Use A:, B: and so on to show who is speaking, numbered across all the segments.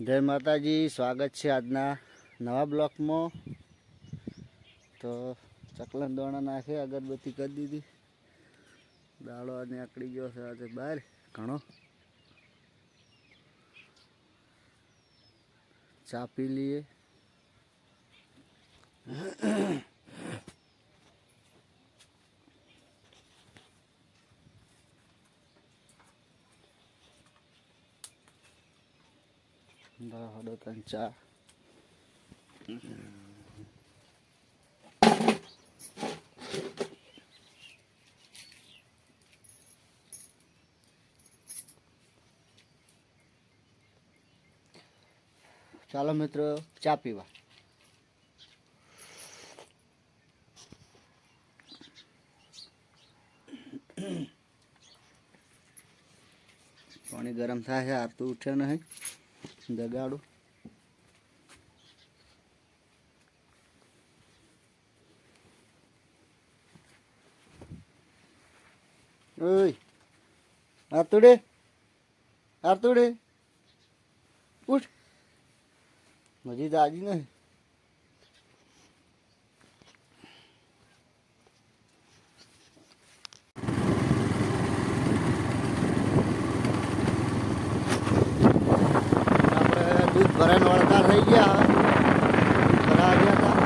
A: જય માતાજી, સ્વાગત છે આજના નવા બ્લોકમાં. તો ચકલન દોણા નાખે, અગરબત્તી કરી દીધી. દાડો આજે આકડી ગયો છે આજે બહાર ઘણો. ચા પી લઈએ. હડો તન ચા. ચાલો મિત્રો ચા પીવા. પાણી ગરમ થાય છે, હાથ તો ઉઠે નહીં. જગાડું. ઓય આતુડે આતુડે ઉઠ. મજી દાજી નહીં. આપણે દૂધ ભરાઈને વળતા થઈ ગયા. ભરા ગયા હતા.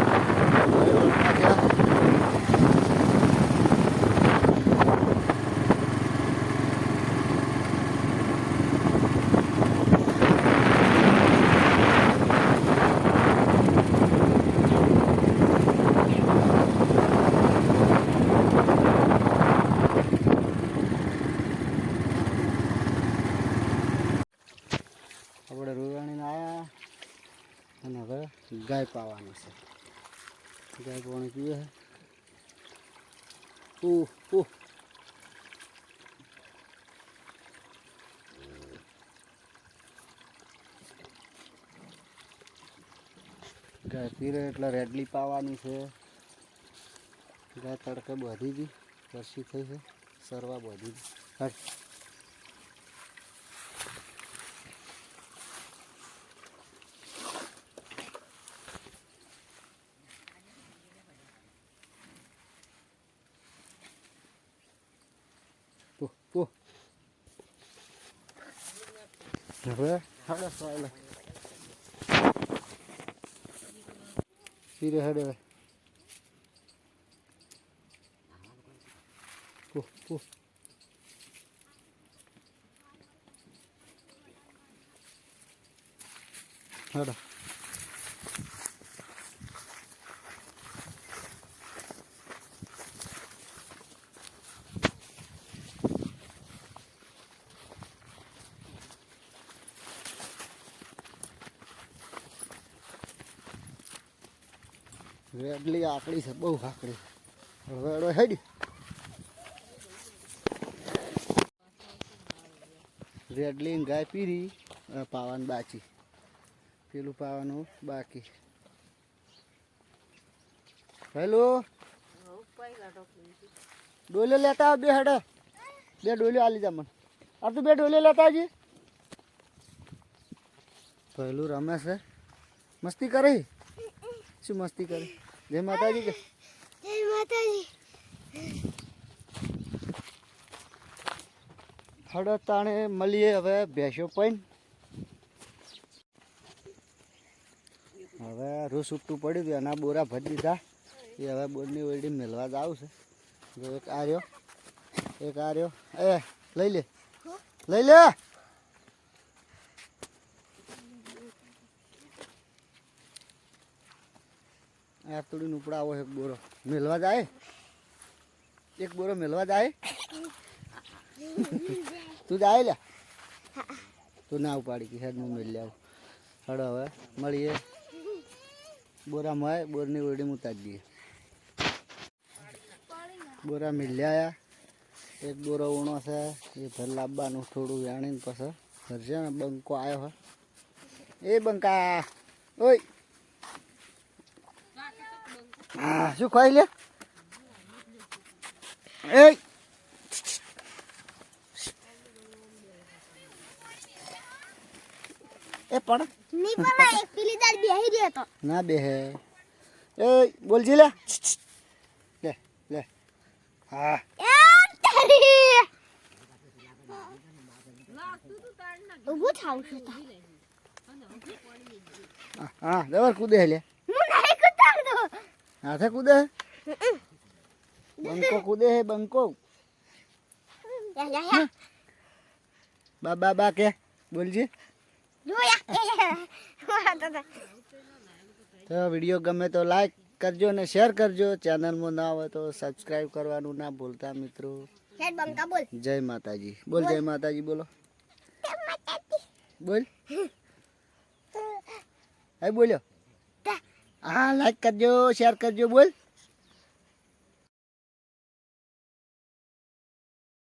A: આપણે રોવાણીને આવ્યા અને હવે ગાય પાવાની છે. ગાય પાણી પીવે છે. ગાય પીરે એટલે રેડલી પાવાની છે. ગાય તડકે બધી હતી, વર્ષી થઈ છે, સરવા બધી હતી. હવે હાડે સાલે પીરે હાડે હાડો. રેડલી આકડી છે, બહુ આકડી. હવે હેડી રેડલી ગાય પીરી, પાવાનું બાકી. પેલું પાવાનું બાકી. હેલો ડોલે લેતા આવ. બે હેડે બે ડોલીઓ આલી જા મને. આ તો બે ડોલીઓ લેતા આવજે. પહેલું રમે છે, મસ્તી કરી. શું મસ્તી કરી? જય માતાજી કે
B: જય માતાજી.
A: હડો તાણે મળીએ હવે ભેંસો પૈન. હવે રૂ છૂટું પડ્યું હતું, એના બોરા ભરી દીધા. એ હવે બોરની ઓરડી મેળવા જ આવશે. જો એક આ રહ્યો, એક આ રહ્યો. એ લઈ લે લઈ લે. આ થોડી ઉપડા આવો. એક બોરો મેળવા જાય, એક બોરો મેળવા જાય. તું જાય લે, તું ના ઉપાડી કે હેડ હું મેળ લે આવું. હડો હવે મળીએ બોરા મળે. બોરની ઓરડી ઉતારી દઈએ. બોરા મિલ્યા. એક બોરો ઊણો છે, એ ઘર લાવવાનું થોડું વેણીને પછી ઘર છે ને. બંકો આવ્યો હોય. એ બંકા ઓય હા શું ખાઈ લે? એ એ એ પણ
B: ની પલા એક પેલી દાડ બેહી રહ્યો તો
A: ના બેહે એ બોલજી લે લે લે હા
B: એ તારી ઉભો થાવ છું તા
A: હા દબર કૂદે લે
B: હું નહીં કૂદતો
A: હાથે કૂદે બંકો કૂદે હે બંકો
B: યા
A: બા બા બા કે બોલજી
B: જોયા
A: તો વિડીયો ગમે તો લાઈક કરજો અને શેર કરજો ચેનલમાં ના હોય તો સબસ્ક્રાઈબ કરવાનું ના ભૂલતા મિત્રો
B: હેડ બંકા બોલ
A: જય માતાજી બોલ જય માતાજી બોલો બોલ હે બોલ્યો હા લાઈક કરજો શેર કરજો બોલ